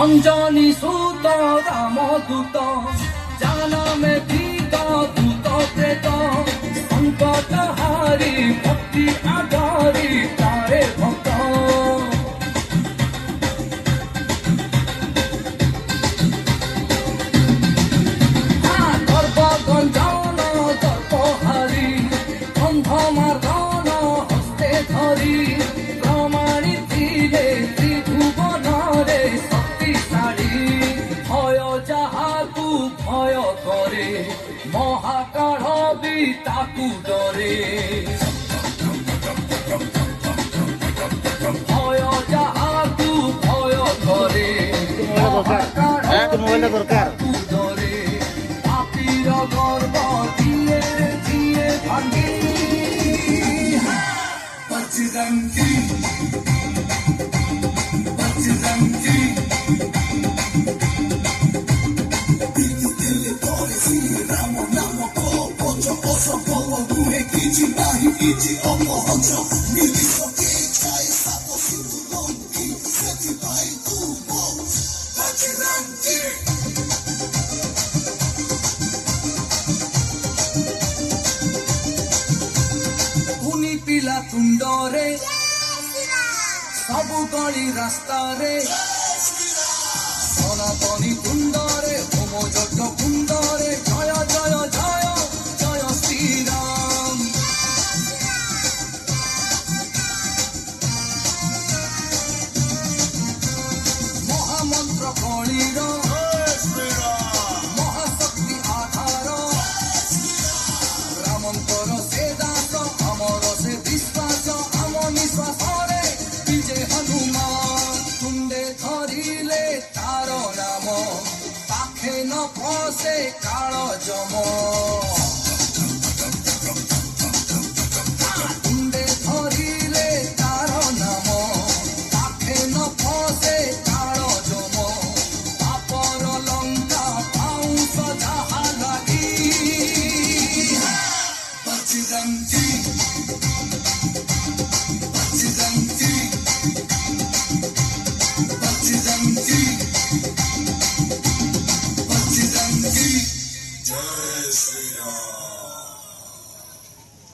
অঞ্জনী সুত রামদূত জানামে ভীত ভূত প্রেত সংকট হারি ভক্তি আদরি তারে ভক্ত গর্ব গঞ্জন দর্প হারি গন্ধ মার্দন হস্তে ধরি প্রমাণী ଥିଲେ ত্রিভুবନରେ শক্তিশালী ভয় যাহাକୁ ভয় করে মহাকাଳ ବି ତାକୁ ଡରେ ভয় যাহাକୁ ভয় করে মহাকাଳ তাକୁ ଡରେ পাপীর গর্ব দিয়ে দিয়ে ভাঙি বজরঙ্গী বজরঙ্গী রাম নামক পচ পচ বল দুহে কিছু নাহি কিছু অপহচ মিলিশকে খায় সাত সিন্ধু লঙ্কি ସେଥିପାଇଁ ତୁ বজরঙ্গী কুনি পিলা তুণ্ডরে ସବୁ ଗଳି ରାସ୍ତାରେ ସନାତନୀ କୁଣ୍ଡରେ ହୋମ ଯଜ୍ଞ କୁଣ୍ଡରେ ଜୟ ଜୟ ଜୟ ଜୟ ଶ୍ରୀରାମ ମହାମନ୍ତ୍ର କଳିର ମହାଶକ୍ତି ଆଧାର ରାମଙ୍କର ସେ ଦାସ ଆମର ସେ ବିଶ୍ୱାସ ଆମ ନିଶ୍ୱାସରେ ବିଜେ ହନୁମାନ ତୁଣ୍ଡେ ଧରିଲେ ତାର ନାମ ପାଖେ ନ ପଶେ କାଳ ଜମ ତୁଣ୍ଡେ ଧରିଲେ ତାର ନାମ ପାଖେ ନ ପଶେ କାଳ ଜମ ପାପର ଲଙ୍କା ପାଉଁଶ ଯାହା ଲାଗି ବଜରଙ୍ଗୀ ବଜରଙ୍ଗୀ बजरंगी बजरंगी जय श्री राम।